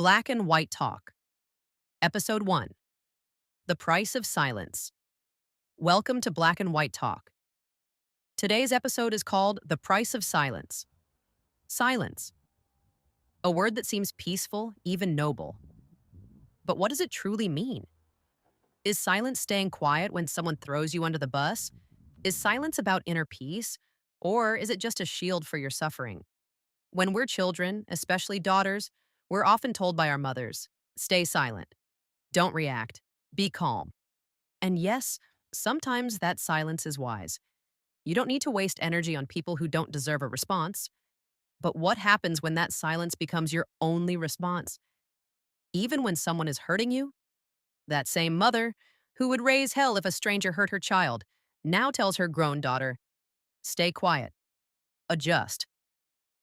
Black and White Talk, Episode 1, The Price of Silence. Welcome to Black and White Talk. Today's episode is called The Price of Silence. Silence, a word that seems peaceful, even noble. But what does it truly mean? Is silence staying quiet when someone throws you under the bus? Is silence about inner peace? Or is it just a shield for your suffering? When we're children, especially daughters, we're often told by our mothers, stay silent, don't react, be calm. And yes, sometimes that silence is wise. You don't need to waste energy on people who don't deserve a response. But what happens when that silence becomes your only response? Even when someone is hurting you? That same mother, who would raise hell if a stranger hurt her child, now tells her grown daughter, stay quiet, adjust,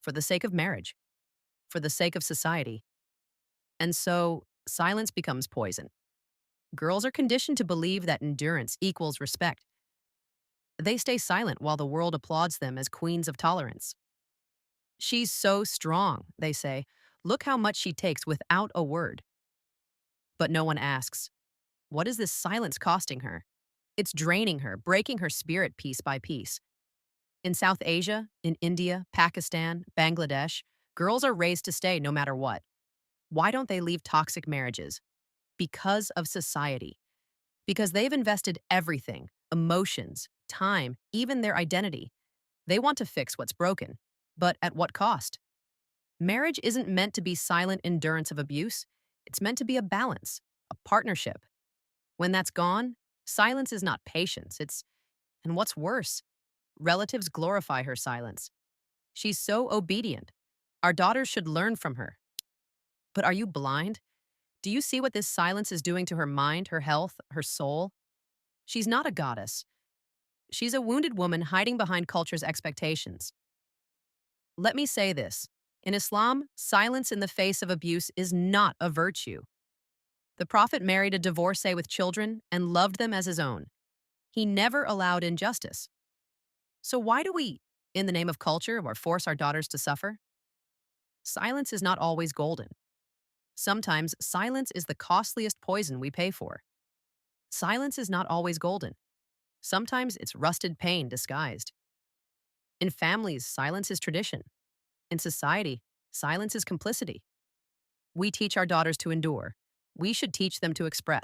for the sake of marriage, for the sake of society. And so, silence becomes poison. Girls are conditioned to believe that endurance equals respect. They stay silent while the world applauds them as queens of tolerance. She's so strong, they say. Look how much she takes without a word. But no one asks, what is this silence costing her? It's draining her, breaking her spirit piece by piece. In South Asia, in India, Pakistan, Bangladesh, girls are raised to stay no matter what. Why don't they leave toxic marriages? Because of society. Because they've invested everything, emotions, time, even their identity. They want to fix what's broken. But at what cost? Marriage isn't meant to be silent endurance of abuse. It's meant to be a balance, a partnership. When that's gone, silence is not patience. And what's worse, relatives glorify her silence. She's so obedient. Our daughters should learn from her. But are you blind? Do you see what this silence is doing to her mind, her health, her soul? She's not a goddess. She's a wounded woman hiding behind culture's expectations. Let me say this. In Islam, silence in the face of abuse is not a virtue. The Prophet married a divorcee with children and loved them as his own. He never allowed injustice. So why do we, in the name of culture, or force our daughters to suffer? Silence is not always golden. Sometimes silence is the costliest poison we pay for. Silence is not always golden. Sometimes it's rusted pain disguised. In families, silence is tradition. In society, silence is complicity. We teach our daughters to endure. We should teach them to express.